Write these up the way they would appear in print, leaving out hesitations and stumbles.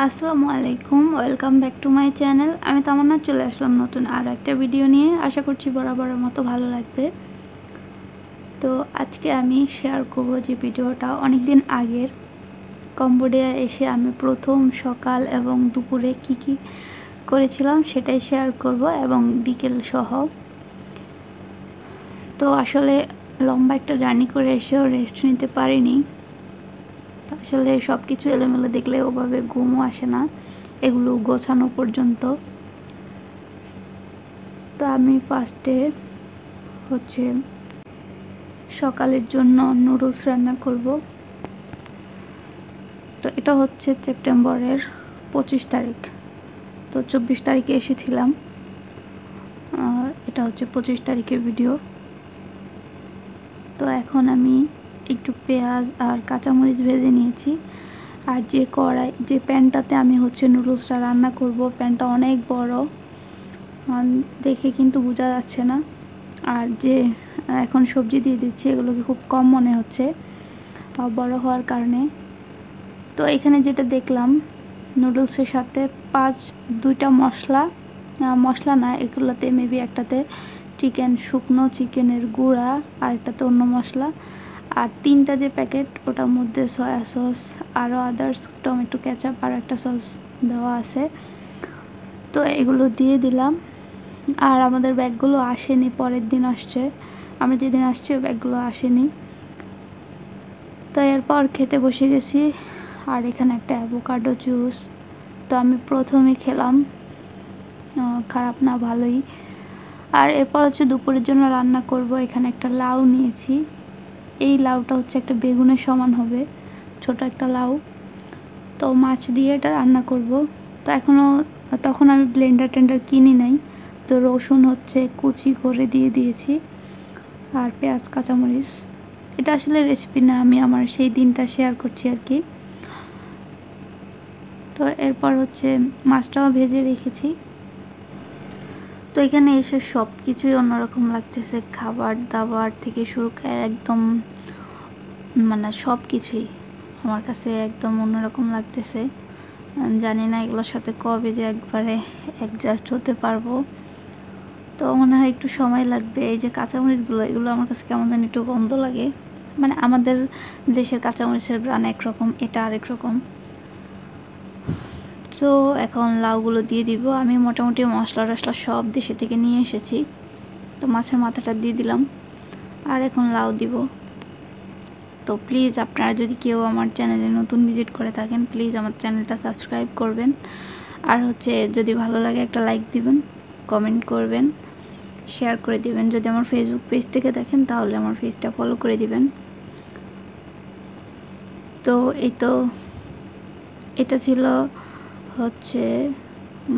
আসসালামু আলাইকুম, welcome back to my channel. আমি তামান্না চলে আসলাম নতুন আরও একটা ভিডিও নিয়ে। আশা করছি বরাবরের মতো ভালো লাগবে। তো আজকে আমি শেয়ার করব যে ভিডিওটা অনেক দিন আগের। কম্বোডিয়া এসে আমি প্রথম সকাল এবং দুপুরে কি করেছিলাম সেটাই শেয়ার করব, এবং বিকেল সহ। তো আসলে লম্বা একটা জার্নি করে এসেও রেস্ট নিতে পারিনি। আসলে সব কিছু এলোমেলো দেখলে ওভাবে ঘুমও আসে না এগুলো গোছানো পর্যন্ত। তো আমি ফার্স্টে সকালের জন্য নুডলস রান্না করব। তো এটা হচ্ছে সেপ্টেম্বরের 25 তারিখ। তো 24 তারিখে এসেছিলাম, এটা হচ্ছে 25 তারিখের ভিডিও। তো এখন আমি একটু পেঁয়াজ আর কাঁচামরিচ ভেজে নিয়েছি। আর যে প্যানটাতে আমি নুডলসটা রান্না করব, প্যানটা অনেক বড়, দেখে কিন্তু বোঝা যাচ্ছে না। আর যে এখন সবজি দিয়ে দিচ্ছি এগুলোকে খুব কম মনে হচ্ছে বড় হওয়ার কারণে। তো এখানে যেটা দেখলাম, নুডলসের সাথে দুইটা মশলা না, এগুলোতে মেবি একটাতে শুকনো চিকেনের গুঁড়া, আর একটাতে অন্য মশলা, আর 3টা যে প্যাকেট ওটার মধ্যে সয়া সস, আরও আদার্স টমেটো কেচাপ আর একটা সস দেওয়া আছে। তো এগুলো দিয়ে দিলাম। আর আমাদের ব্যাগগুলো আসেনি, পরের দিন আসছে। আমরা যেদিন আসছি ওই ব্যাগগুলো আসেনি। তো এরপর খেতে বসে গেছি। আর এখানে একটা অ্যাভোকাডো জুস। তো আমি প্রথমেই খেলাম, খারাপ না, ভালোই। আর এরপর দুপুরের জন্য রান্না করব। এখানে একটা লাউ নিয়েছি। এই লাউটা একটা বেগুনের সমান হবে, ছোট একটা লাউ। তো মাছ দিয়ে এটা রান্না করব। তো তখন আমি ব্লেন্ডার কিনি নাই। তো রসুন কুচি করে দিয়ে দিয়েছি, আর পেঁয়াজ কাঁচামরিচ। এটা আসলে রেসিপি না, আমি আমার সেই দিনটা শেয়ার করছি আর কি। তো এরপর মাছটাও ভেজে রেখেছি। তো এখানে এসে সব কিছুই অন্যরকম লাগতেছে, খাবার দাবার থেকে শুরু করে একদম সব কিছুই আমার কাছে একদম অন্যরকম লাগতেছে। জানি না এগুলোর সাথে কবে যে একবারে অ্যাডজাস্ট হতে পারবো। তো মনে হয় একটু সময় লাগবে। এই যে কাঁচামরিচগুলো, এগুলো আমার কাছে কেমন জানি একটু গন্ধ লাগে। আমাদের দেশের কাঁচামরিচের গ্রান একরকম, এটা আরেক রকম। তো এখন লাউগুলো দিয়ে দিব। আমি মোটামুটি মশলা টশলা সব দেশে থেকে নিয়ে এসেছি। তো মাছের মাথাটা দিয়ে দিলাম, আর এখন লাউ দিব। তো প্লিজ আপনারা যদি কেউ আমার চ্যানেলে নতুন ভিজিট করে থাকেন, প্লিজ আমার চ্যানেলটা সাবস্ক্রাইব করবেন। আর যদি ভালো লাগে একটা লাইক দিবেন, কমেন্ট করবেন, শেয়ার করে দিবেন। যদি আমার ফেসবুক পেজ থেকে দেখেন তাহলে আমার পেজটা ফলো করে দিবেন। তো এটা ছিল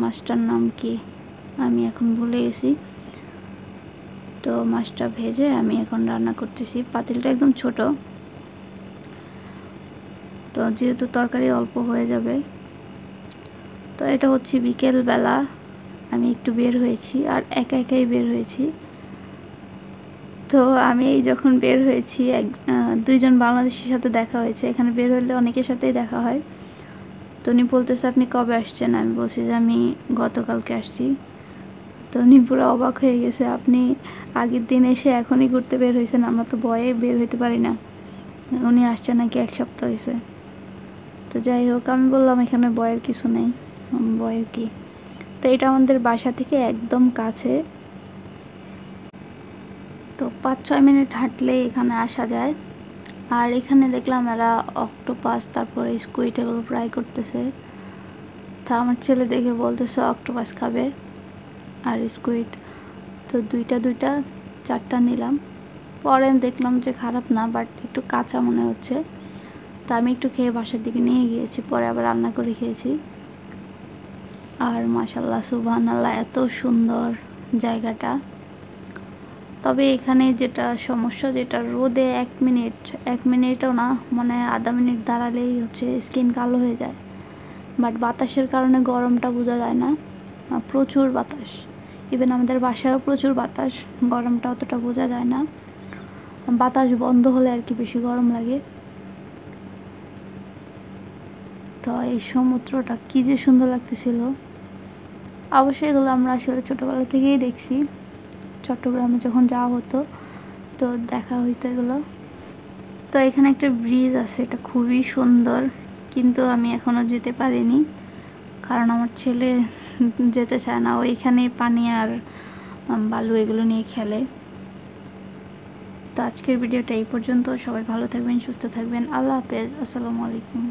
মাছটার নাম কি আমি এখন ভুলে গেছি। তো মাছটা ভেজে আমি এখন রান্না করতেছি। পাতিলটা একদম ছোট, তো যেহেতু তরকারি অল্প হয়ে যাবে। তো এটা বিকেলবেলা আমি একটু বের হয়েছি, আর একাই বের হয়েছি। তো আমি যখন বের হয়েছি, দুইজন বাংলাদেশের সাথে দেখা হয়েছে। এখানে বের হলে অনেকের সাথেই দেখা হয়। তো উনি বলতেছে আপনি কবে আসছেন? আমি বলছি যে আমি গতকালকে আসছি। তো উনি পুরো অবাক হয়ে গেছে, আপনি আগের দিন এসে এখনই ঘুরতে বের হয়েছেন, আমরা তো ভয়ে বের হইতে পারি না। উনি আসছে নাকি 1 সপ্তাহ হয়েছে। তো যাই হোক, আমি বললাম এখানে ভয়ের কিছু নেই, ভয়ের কি। তো এটা আমাদের বাসা থেকে একদম কাছে। তো 5-6 মিনিট হাঁটলে এখানে আসা যায়। আর এখানে দেখলাম এরা অক্টোপাস, তারপরে স্কুইড এগুলো ফ্রাই করতেছে। তা আমার ছেলে দেখে বলতেছে অক্টোপাস খাবে আর স্কুইড। তো দুইটা 4টা নিলাম। পরে দেখলাম যে খারাপ না, বাট একটু কাঁচা মনে হচ্ছে। তা আমি একটু খেয়ে বাসার দিকে নিয়ে গিয়েছি, পরে আবার রান্না করে খেয়েছি। আর মাশাআল্লাহ সুবহানাল্লাহ, এত সুন্দর জায়গাটা। তবে এখানে যেটা সমস্যা, যেটা রোদে 1 মিনিটও না, মানে আধা মিনিট দাঁড়ালেই স্কিন কালো হয়ে যায়। বাট বাতাসের কারণে গরমটা বোঝা যায় না, প্রচুর বাতাস। ইভেন আমাদের বাসায়ও প্রচুর বাতাস, গরমটা অতটা বোঝা যায় না। বাতাস বন্ধ হলে আর কি বেশি গরম লাগে। তো এই সমুদ্রটা কী যে সুন্দর লাগতেছিল। অবশ্যই এগুলো আমরা আসলে ছোটোবেলা থেকেই দেখছি, চট্টগ্রামে যখন যাওয়া হতো তো দেখা হইতো এগুলো। তো এখানে একটা ব্রিজ আছে, এটা খুবই সুন্দর, কিন্তু আমি এখনও যেতে পারিনি কারণ আমার ছেলে যেতে চায় না, ওইখানে পানি আর বালু এগুলো নিয়ে খেলে। তো আজকের ভিডিওটা এই পর্যন্ত। সবাই ভালো থাকবেন, সুস্থ থাকবেন। আল্লাহ হাফেজ, আসসালামু আলাইকুম।